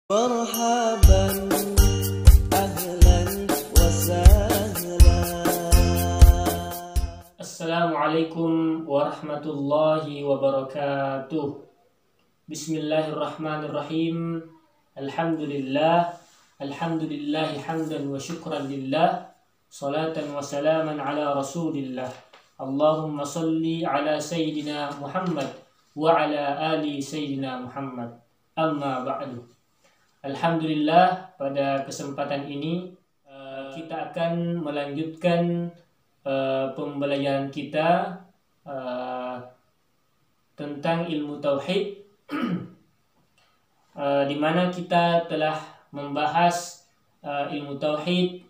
مرحبا أهلا وسهلا. Assalamualaikum warahmatullahi wabarakatuh. Bismillahirrahmanirrahim. Alhamdulillah hamdan wa syukran lillah. Salatan wa salaman ala rasulillah. Allahumma salli ala sayyidina Muhammad wa ala ali sayyidina Muhammad. Amma ba'du. Alhamdulillah, pada kesempatan ini kita akan melanjutkan pembelajaran kita tentang ilmu tauhid, di mana kita telah membahas ilmu tauhid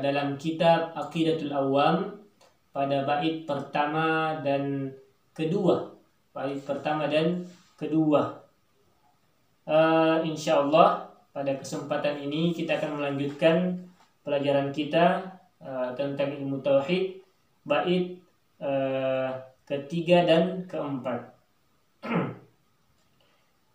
dalam kitab Aqidatul Awam pada bait pertama dan kedua. Insyaallah pada kesempatan ini kita akan melanjutkan pelajaran kita tentang ilmu tauhid bait ketiga dan keempat.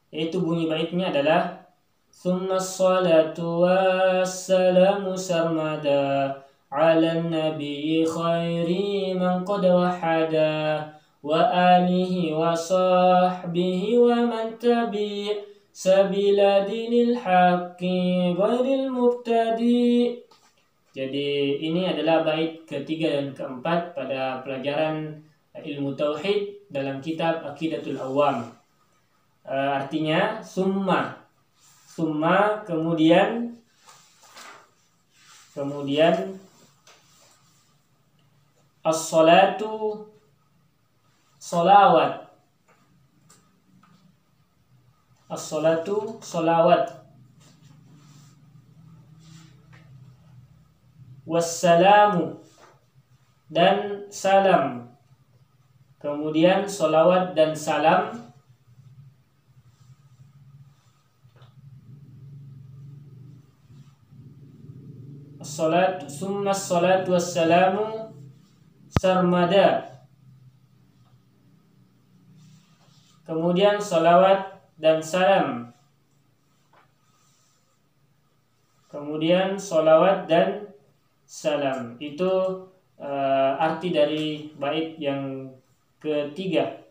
Yaitu bunyi baitnya adalah Tsumma sholatu wassalamu sarmada ala nabi khairi man qad wahada wa alihi wa sahbihi wa man tabi' sabila dinil haqqi ghairil mubtadi. Jadi ini adalah bait ketiga dan keempat pada pelajaran ilmu tauhid dalam kitab Aqidatul Awam. Artinya summa kemudian as-salatu solawat, as-salatu solawat, wassalamu dan salam, kemudian solawat dan salam, as-salatu summa as-salatu wassalamu sarmada, kemudian solawat dan salam, kemudian solawat dan salam. Itu arti dari bait yang ketiga.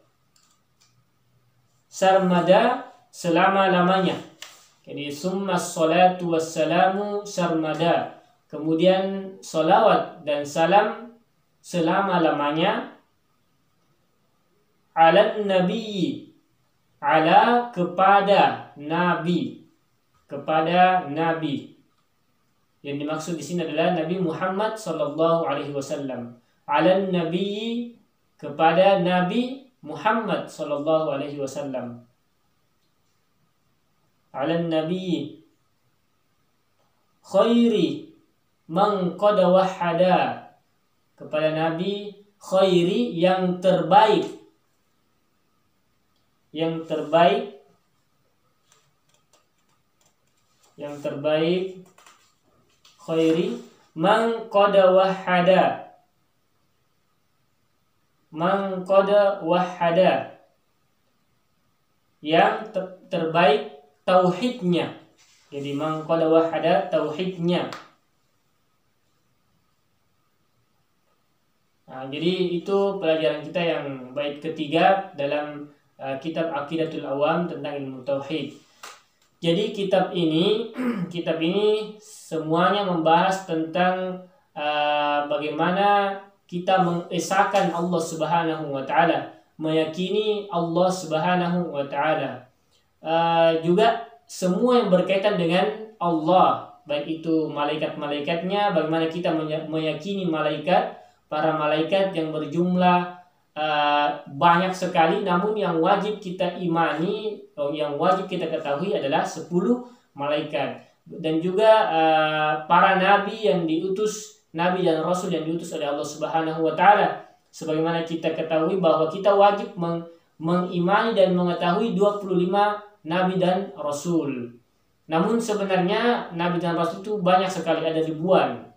Sarmada, selama-lamanya. Jadi summa sholatu wassalamu sarmada, kemudian solawat dan salam selama-lamanya. Ala nabi, ala kepada nabi, Yang dimaksud di sini adalah Nabi Muhammad sallallahu alaihi wasallam. Ala nabi, kepada Nabi Muhammad sallallahu alaihi wasallam. Ala nabi khairi man qad wahada, kepada Nabi khairi yang terbaik, khairi man qad wahada, yang terbaik tauhidnya. Jadi man qad wahada, tauhidnya. Nah, jadi itu pelajaran kita yang bait ketiga dalam kitab Aqidatul Awam tentang ilmu tauhid. Jadi kitab ini semuanya membahas tentang bagaimana kita mengesahkan Allah Subhanahu wa taala, meyakini Allah Subhanahu wa taala. Juga semua yang berkaitan dengan Allah, baik itu malaikat-malaikatnya, bagaimana kita meyakini para malaikat yang berjumlah banyak sekali, namun yang wajib kita imani, yang wajib kita ketahui adalah 10 malaikat. Dan juga para nabi yang diutus, nabi dan rasul yang diutus oleh Allah Subhanahu wa taala. Sebagaimana kita ketahui bahwa kita wajib mengimani dan mengetahui 25 nabi dan rasul. Namun sebenarnya nabi dan rasul itu banyak sekali, ada ribuan.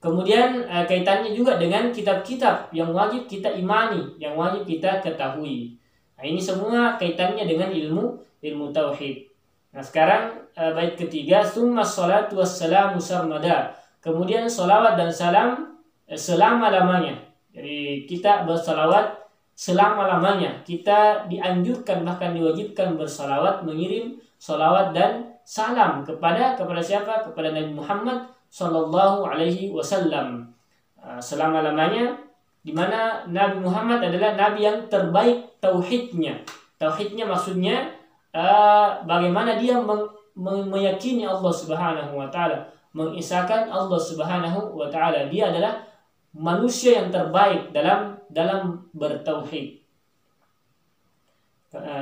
Kemudian kaitannya juga dengan kitab-kitab yang wajib kita imani, yang wajib kita ketahui. Nah, ini semua kaitannya dengan ilmu tauhid. Nah, sekarang bait ketiga, summa salatu wassalamu sarmada. Kemudian salawat dan salam selama-lamanya. Jadi kita bersalawat selama-lamanya. Kita dianjurkan bahkan diwajibkan bersalawat, mengirim salawat dan salam kepada siapa? Kepada Nabi Muhammad sallallahu alaihi wasallam. Selama-lamanya, di mana Nabi Muhammad adalah nabi yang terbaik tauhidnya. Tauhidnya maksudnya bagaimana dia meyakini Allah Subhanahu wa taala, mengisahkan Allah Subhanahu wa taala. Dia adalah manusia yang terbaik dalam bertauhid.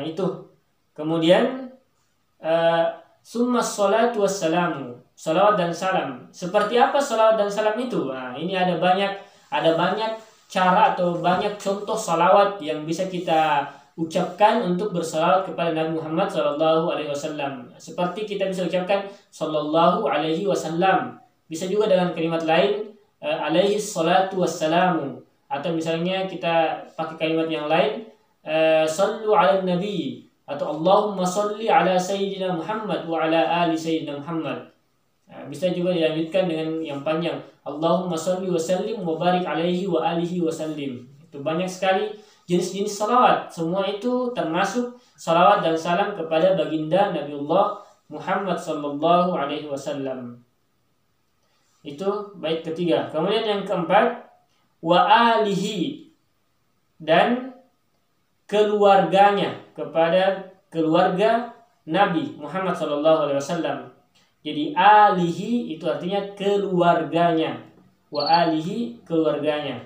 Itu. Kemudian summa salatu wassalamu, salawat dan salam. Seperti apa salawat dan salam itu? Nah, ini ada banyak cara atau banyak contoh salawat yang bisa kita ucapkan untuk bersalawat kepada Nabi Muhammad SAW. Seperti kita bisa ucapkan sallallahu alaihi wasallam. Bisa juga dengan kalimat lain alaihi salatu wassalamu. Atau misalnya kita pakai kalimat yang lain sallu ala nabi, atau Allahumma salli ala sayyidina Muhammad wa ala ali sayyidina Muhammad. Bisa juga dilanjutkan dengan yang panjang, Allahumma salli wa sallim wa barik alaihi wa alihi wa sallim. Itu banyak sekali jenis-jenis salawat. Semua itu termasuk salawat dan salam kepada baginda Nabiullah Muhammad sallallahu alaihi wasallam. Itu bait ketiga. Kemudian yang keempat, wa alihi, dan keluarganya, kepada keluarga Nabi Muhammad sallallahu alaihi wasallam. Jadi alihi itu artinya keluarganya. Wa alihi, keluarganya.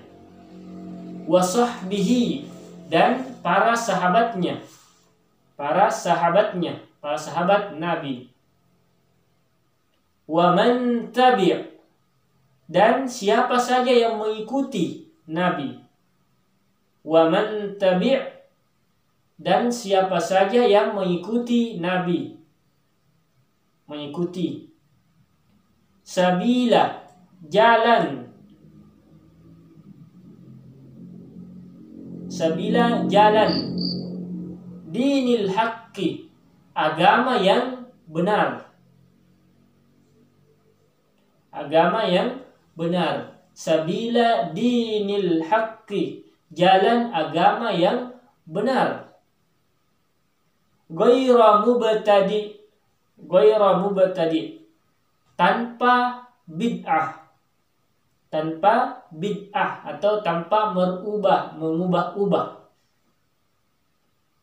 Wa sahbihi, dan para sahabatnya. Para sahabat Nabi. Wa man tabi', dan siapa saja yang mengikuti Nabi. Wa man tabi', dan siapa saja yang mengikuti Nabi. Mengikuti. Sabila, jalan. Sabila, jalan. Dinil haqqi, agama yang benar. Agama yang benar. Sabila dinil haqqi, jalan agama yang benar. Ghaira mubtadi, tanpa bid'ah. Tanpa bid'ah atau tanpa mengubah-ubah.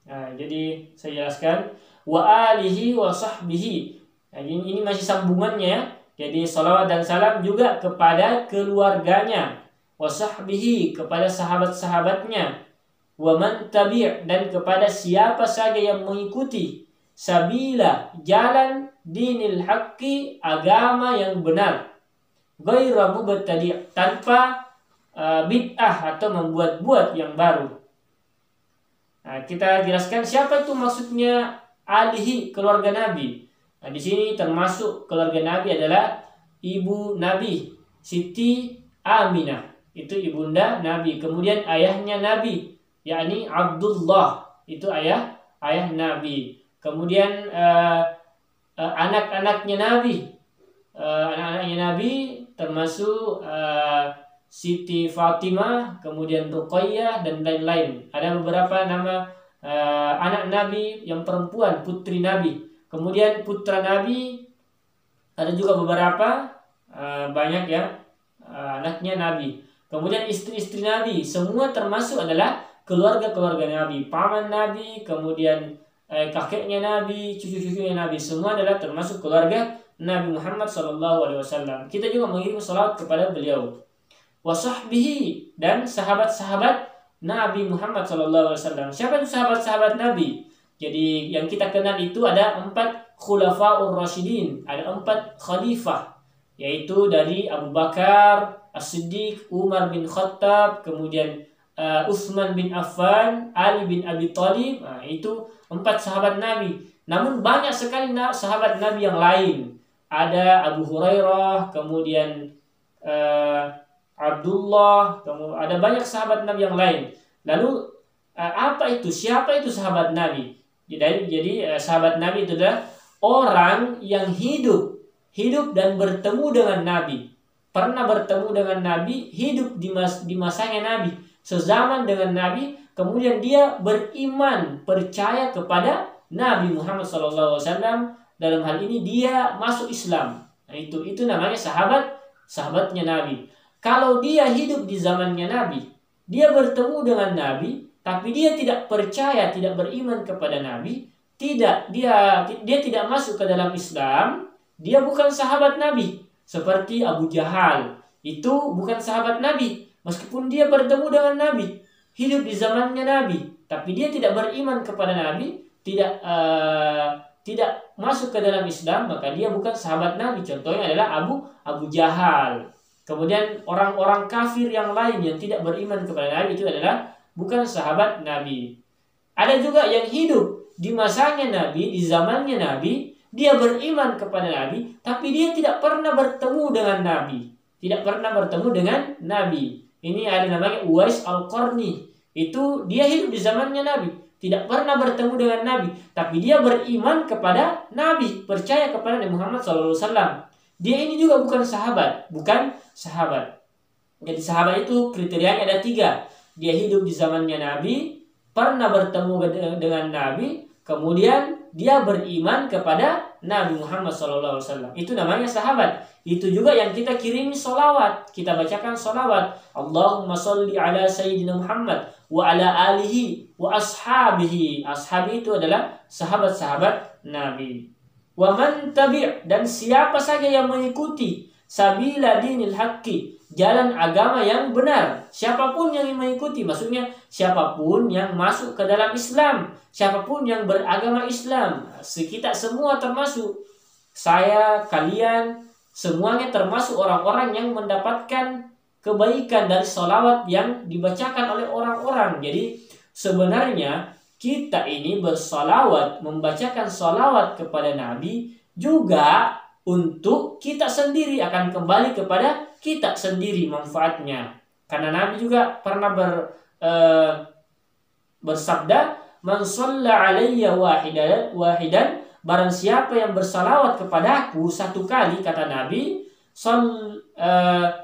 Nah, jadi saya jelaskan wa alihi wa sahbihi. Nah, ini masih sambungannya ya. Jadi salawat dan salam juga kepada keluarganya, wa sahbihi, kepada sahabat-sahabatnya, wa man tabi', dan kepada siapa saja yang mengikuti, sabila, jalan, dinil haqqi, agama yang benar, ghaira mubtadi', tanpa bid'ah atau membuat-buat yang baru. Nah, kita jelaskan siapa itu maksudnya alihi, keluarga Nabi. Nah, di sini termasuk keluarga Nabi adalah ibu Nabi, Siti Aminah. Itu ibunda Nabi. Kemudian ayahnya Nabi, yakni Abdullah. Itu ayah Nabi. Kemudian anak-anaknya Nabi. Anak-anaknya Nabi termasuk Siti Fatimah, kemudian Ruqayyah, dan lain-lain. Ada beberapa nama anak Nabi yang perempuan, putri Nabi. Kemudian putra Nabi ada juga beberapa, banyak ya, anaknya Nabi. Kemudian istri-istri Nabi, semua termasuk adalah keluarga-keluarga Nabi. Paman Nabi, kemudian kakeknya Nabi, cucu-cucunya Nabi, semua adalah termasuk keluarga Nabi Muhammad SAW. Kita juga mengirim salawat kepada beliau. Wa sahbihi, dan sahabat-sahabat Nabi Muhammad SAW. Siapa itu sahabat-sahabat Nabi? Jadi yang kita kenal itu ada 4 khulafaur rasyidin, ada 4 khalifah, yaitu dari Abu Bakar As-Siddiq, Umar bin Khattab, kemudian Utsman bin Affan, Ali bin Abi Thalib. Nah, itu 4 sahabat Nabi. Namun banyak sekali sahabat Nabi yang lain. Ada Abu Hurairah, kemudian Abdullah, kemudian ada banyak sahabat Nabi yang lain. Lalu apa itu? Siapa itu sahabat Nabi? Jadi sahabat Nabi itu adalah orang yang hidup dan bertemu dengan Nabi, pernah bertemu dengan Nabi, hidup di masanya Nabi, sezaman dengan Nabi, kemudian dia beriman, percaya kepada Nabi Muhammad SAW. Dalam hal ini dia masuk Islam. Nah, itu namanya sahabatnya Nabi. Kalau dia hidup di zamannya Nabi, dia bertemu dengan Nabi, tapi dia tidak percaya, tidak beriman kepada Nabi, dia tidak masuk ke dalam Islam, dia bukan sahabat Nabi. Seperti Abu Jahal, itu bukan sahabat Nabi, meskipun dia bertemu dengan Nabi, hidup di zamannya Nabi, tapi dia tidak beriman kepada Nabi, tidak masuk ke dalam Islam, maka dia bukan sahabat Nabi. Contohnya adalah Abu Jahal. Kemudian orang-orang kafir yang lain yang tidak beriman kepada Nabi, itu adalah bukan sahabat Nabi. Ada juga yang hidup di masanya Nabi, di zamannya Nabi, dia beriman kepada Nabi, tapi dia tidak pernah bertemu dengan Nabi. Tidak pernah bertemu dengan Nabi. Ini ada namanya Uwais Al-Qarni. Itu dia hidup di zamannya Nabi, tidak pernah bertemu dengan Nabi, tapi dia beriman kepada Nabi, percaya kepada Nabi Muhammad SAW. Dia ini juga bukan sahabat. Jadi sahabat itu kriterianya ada 3. Dia hidup di zamannya Nabi, pernah bertemu dengan Nabi, kemudian dia beriman kepada Nabi Muhammad SAW. Itu namanya sahabat. Itu juga yang kita kirimi solawat, kita bacakan solawat. Allahumma salli ala Sayyidina Muhammad wa ala alihi wa ashabihi. Ashabi itu adalah sahabat-sahabat Nabi. Wa man tabi', dan siapa saja yang mengikuti sabila dinil haqqi, jalan agama yang benar. Siapapun yang mengikuti, maksudnya siapapun yang masuk ke dalam Islam, siapapun yang beragama Islam, kita semua termasuk, saya, kalian, semuanya termasuk orang-orang yang mendapatkan kebaikan dari sholawat yang dibacakan oleh orang-orang. Jadi sebenarnya kita ini bersolawat, membacakan sholawat kepada Nabi juga untuk kita sendiri, akan kembali kepada kita sendiri manfaatnya. Karena Nabi juga pernah bersabda, man shalla alayya wahidan, barang siapa yang bersalawat kepadaku 1 kali, kata Nabi,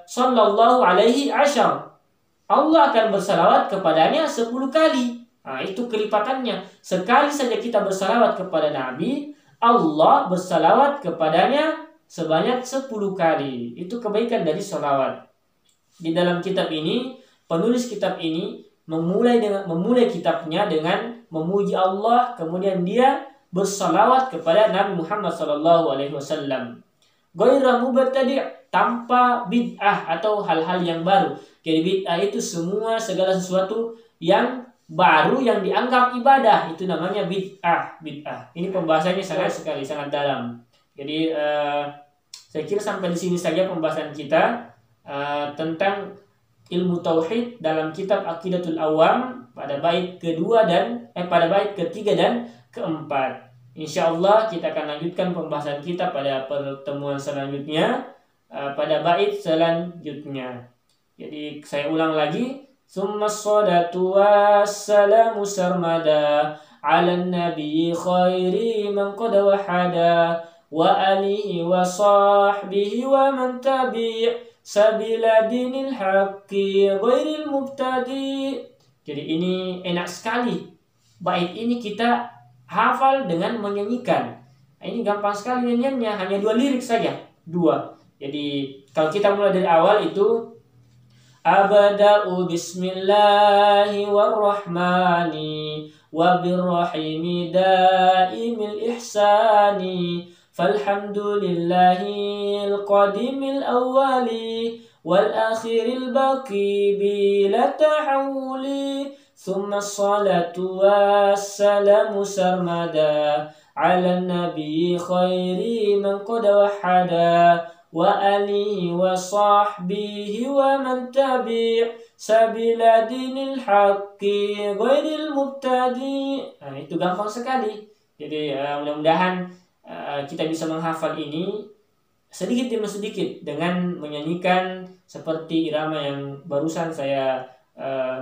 sallallahu alaihi asyar, Allah akan bersalawat kepadanya 10 kali. Nah, itu kelipatannya. Sekali saja kita bersalawat kepada Nabi, Allah bersalawat kepadanya sebanyak 10 kali. Itu kebaikan dari salawat. Di dalam kitab ini, penulis kitab ini memulai kitabnya dengan memuji Allah, kemudian dia bersalawat kepada Nabi Muhammad SAW. Ghaira mubtadi', tanpa bid'ah atau hal-hal yang baru. Jadi bid'ah itu segala sesuatu yang baru yang dianggap ibadah, itu namanya bid'ah. Ini pembahasannya sangat dalam. Jadi saya kira sampai di sini saja pembahasan kita tentang ilmu tauhid dalam kitab Aqidatul Awam pada bait ketiga dan keempat. Insyaallah kita akan lanjutkan pembahasan kita pada pertemuan selanjutnya, pada bait selanjutnya. Jadi saya ulang lagi, summa sholatu wassalamu sarmada ala nabi khairi man qad wahada wa alihi wa sahbihi wa man tabi' sabila dinil haqqi ghairil mubtadi'. Jadi ini enak sekali. Bait ini kita hafal dengan menyanyikan. Ini gampang sekali nyanyiannya, hanya 2 lirik saja. 2. Jadi kalau kita mulai dari awal itu abada'u bismillahi warrahmani wa birrahimi daimil ihsani falhamdulillahil qadimil awwali wal akhiril baqi bila tahawuli thumma salatu wassalamu sarmada ala nabi khairi man qad wahada wa alihi wa sahbihi wa man tabi' sabila dinil haqqi ghairil mubtadi'. Nah, itu gampang sekali. Jadi mudah-mudahan kita bisa menghafal ini sedikit demi sedikit dengan menyanyikan seperti irama yang barusan saya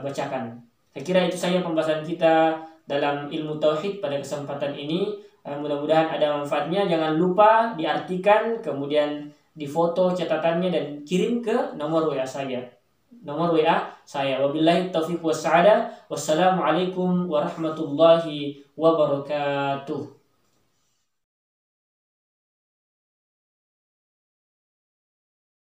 bacakan. Saya kira itu saja pembahasan kita dalam ilmu tauhid pada kesempatan ini. Mudah-mudahan ada manfaatnya. Jangan lupa diartikan, kemudian difoto catatannya dan kirim ke nomor WA saya. Wabillahi taufiq wassa'adah. Wassalamualaikum warahmatullahi wabarakatuh.